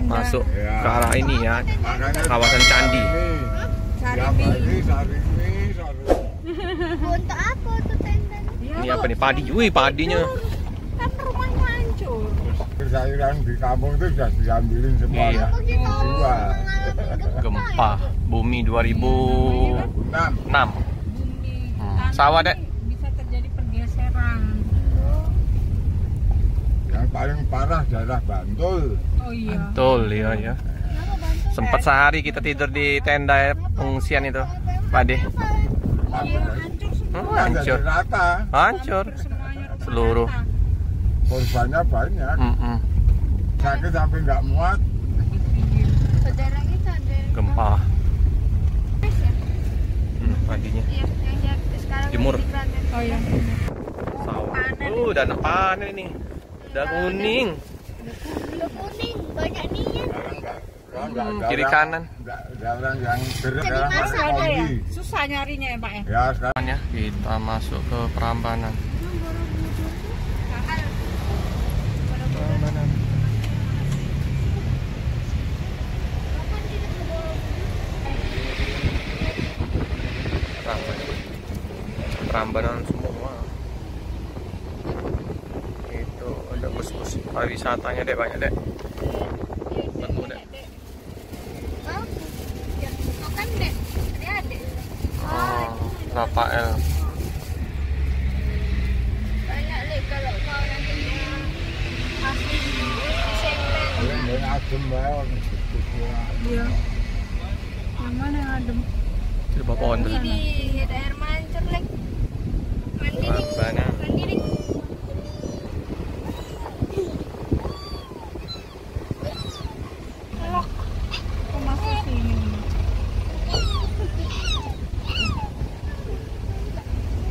Masuk ke arah ini ya, kawasan candi. Untuk apa tuh tenda? Ini apa nih, padi? Wih, padinya. Kan rumahnya hancur. Sayuran di kampung itu sudah diambilin semua. Iya. Dijual. Gempa bumi 2006. Sawah dek. Bisa terjadi pergeseran. Yang paling parah daerah Bantul. Oh iya. Betul, iya ya. Sempat sehari kita tidur di tenda pengungsian itu, Pak De. Iya, hancur semua. Hancur, Rata. hancur seluruh. Korbannya banyak. Sakit sampai nggak muat. Saudara kita ada Gempa. Padinya. Iya, yang sekarang Jemur. di Klaten. Oh iya. Sawah. Udah anak panen ini. Udah kuning. Udah kuning, banyak nian. Kiri kanan. Nggak ada orang yang gerak. Jadi Orang masih pakai ada ya? kombi. Susah nyarinya ya Pak ya? Ya sekarang. Ya, kita masuk ke Prambanan. Prambanan. Prambanan semua. Itu ada bus-bus pariwisatanya dek, banyak dek. Betul dek. Oh, ya, makan deh. Adik-adik. Oh, Rafael. Banyak deh kalau kau nanti asli sempet. Yang adem banget. Iya. Yang mana yang adem? Coba pohon tuh. Di air mancur lek. Mandi nih. Prambanan. Mandi nih. Elok. Kau masuk sini.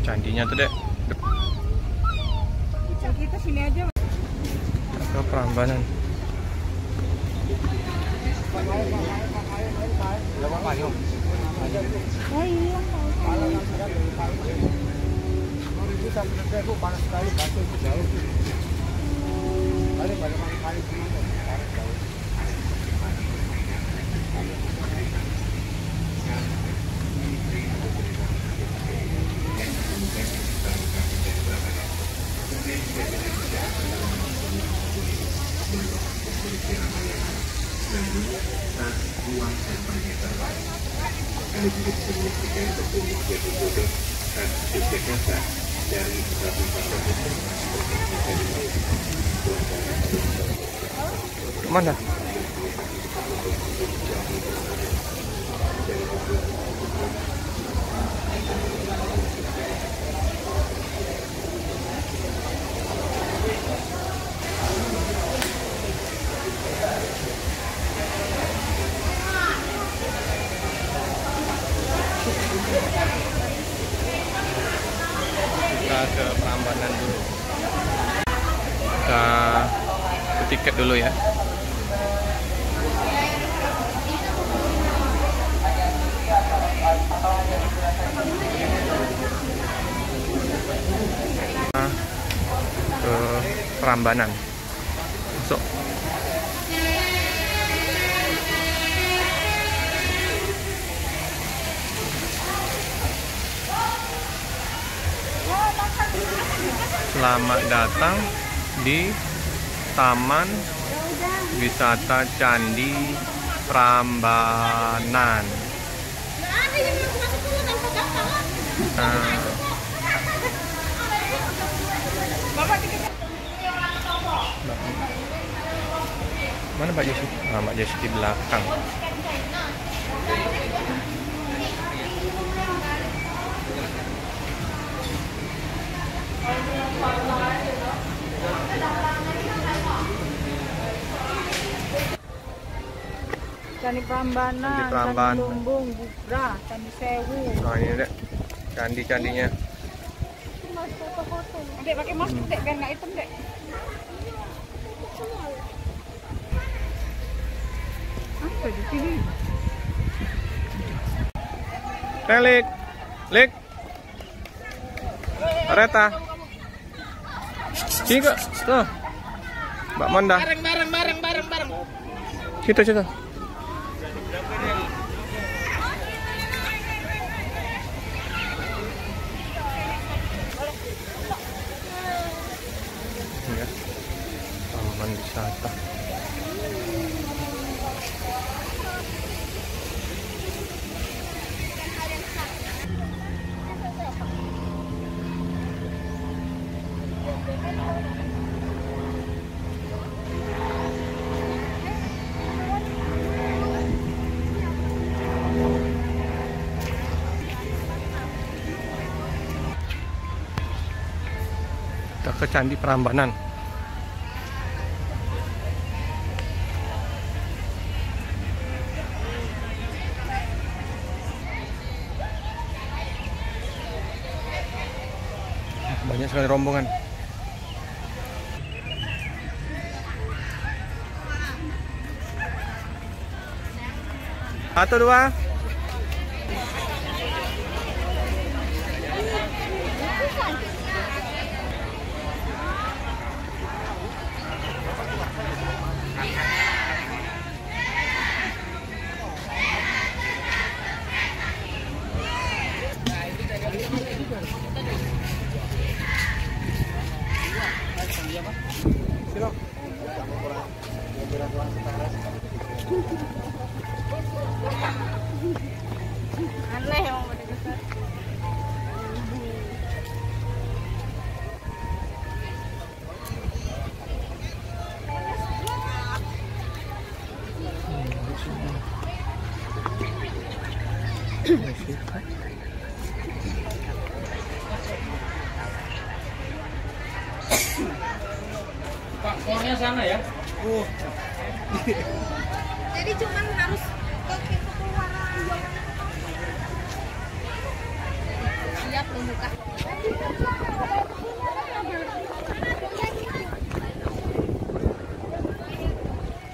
Candinya tuh dek. Kita sini aja. Ke Prambanan. Oh iya. Kemana? Kita ke Prambanan dulu. Kita ke tiket dulu ya. Ke Prambanan. Masuk. Selamat datang di Taman Wisata Candi Prambanan. Mana Mbak Jesi? Ah, Mbak Jesi di belakang. Candi Prambanan, Candi Prambanan. Candi Lumbung, Bubra, Candi Sewu. Nah ini dek, candi-candinya. Dek pakai masker dek biar nggak hitam dek. Apa di sini? Lik, Lik, Reta, sini kak, tuh. Mbak Monda. Bareng. Situ. Ya. Taman wisata. Kita ke Candi Prambanan. Banyak sekali rombongan. Satu, dua. Sino? Aneh emang pada besar. Pak, pohonnya sana ya? Jadi cuman harus ke keluar. Siap membuka.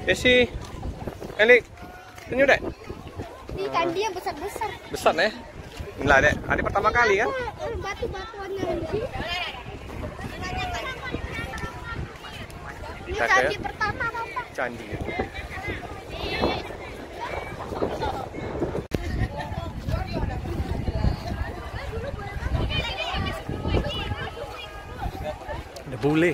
Desi, Elik, tunjuk dek. Ini candi yang besar-besar. Besar nih. Inilah dek, hari pertama kali kan? Batu-batuannya ini. Ini Kita candi ke pertama Bapak. Candi. Ada bule.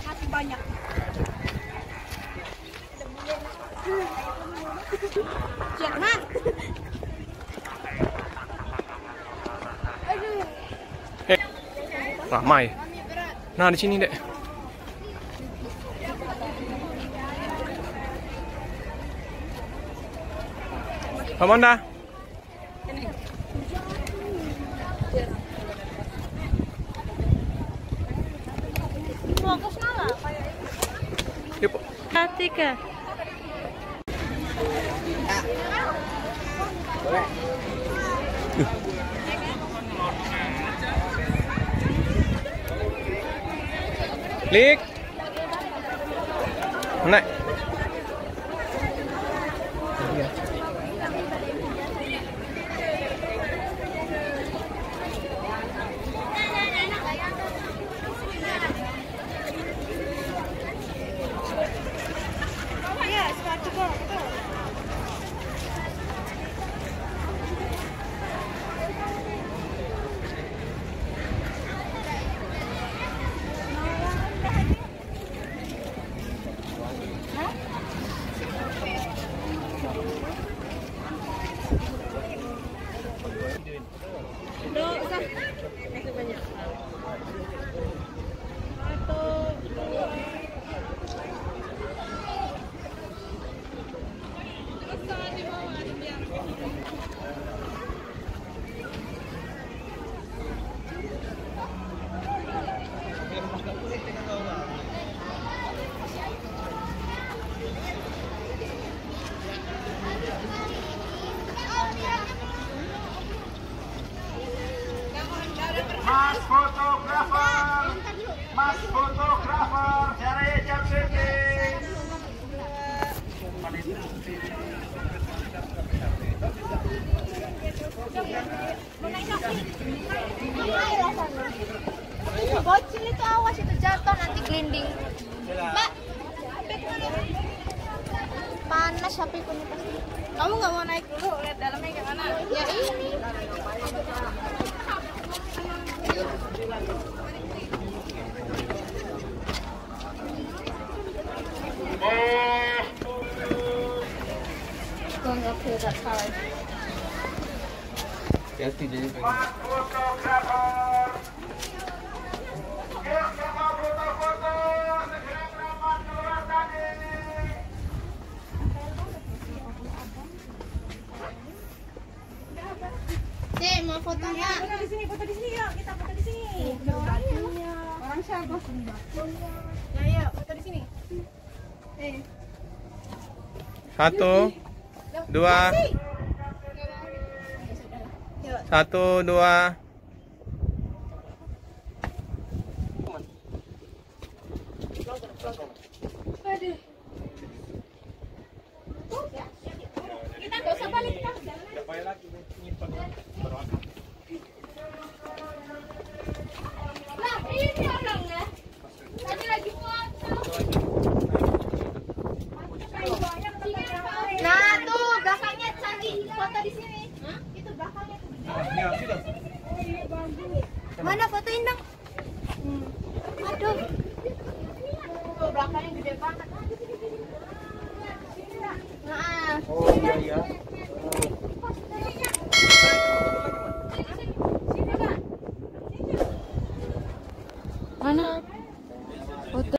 Masih banyak. Jangan. Ramai. Nah, di sini, dek. Pak Monda. Fokus malah. Yuk, Pak. Tiga. Lik. Naik. Iya, sepatu kok. Mas fotografer, Mas fotografer, Jaya Jam City. Bocil itu awas itu jatuh nanti glinding. Mbak, panas HP ku nih pasti. Kamu nggak mau naik dulu lihat dalamnya gimana? Ya ini. Kau nggak bisa salah. Ya tidak. Mas fotografer. Yuk sama foto-foto, segera merapat keluar tadi. Nih, mau foto nggak? Foto di sini yuk. Kita foto di sini. Orang siapa? Ya, yuk, foto di sini. 1, 2, 1, 2. Kita nggak usah balik kan? Nah, ini orangnya. Tadi lagi foto. Nah, tuh belakangnya canggih. Foto di sini. Itu belakangnya tuh. Mana fotoin dong? Aduh. Tuh belakangnya gede banget. Nah. Oh iya iya. Mana? Foto.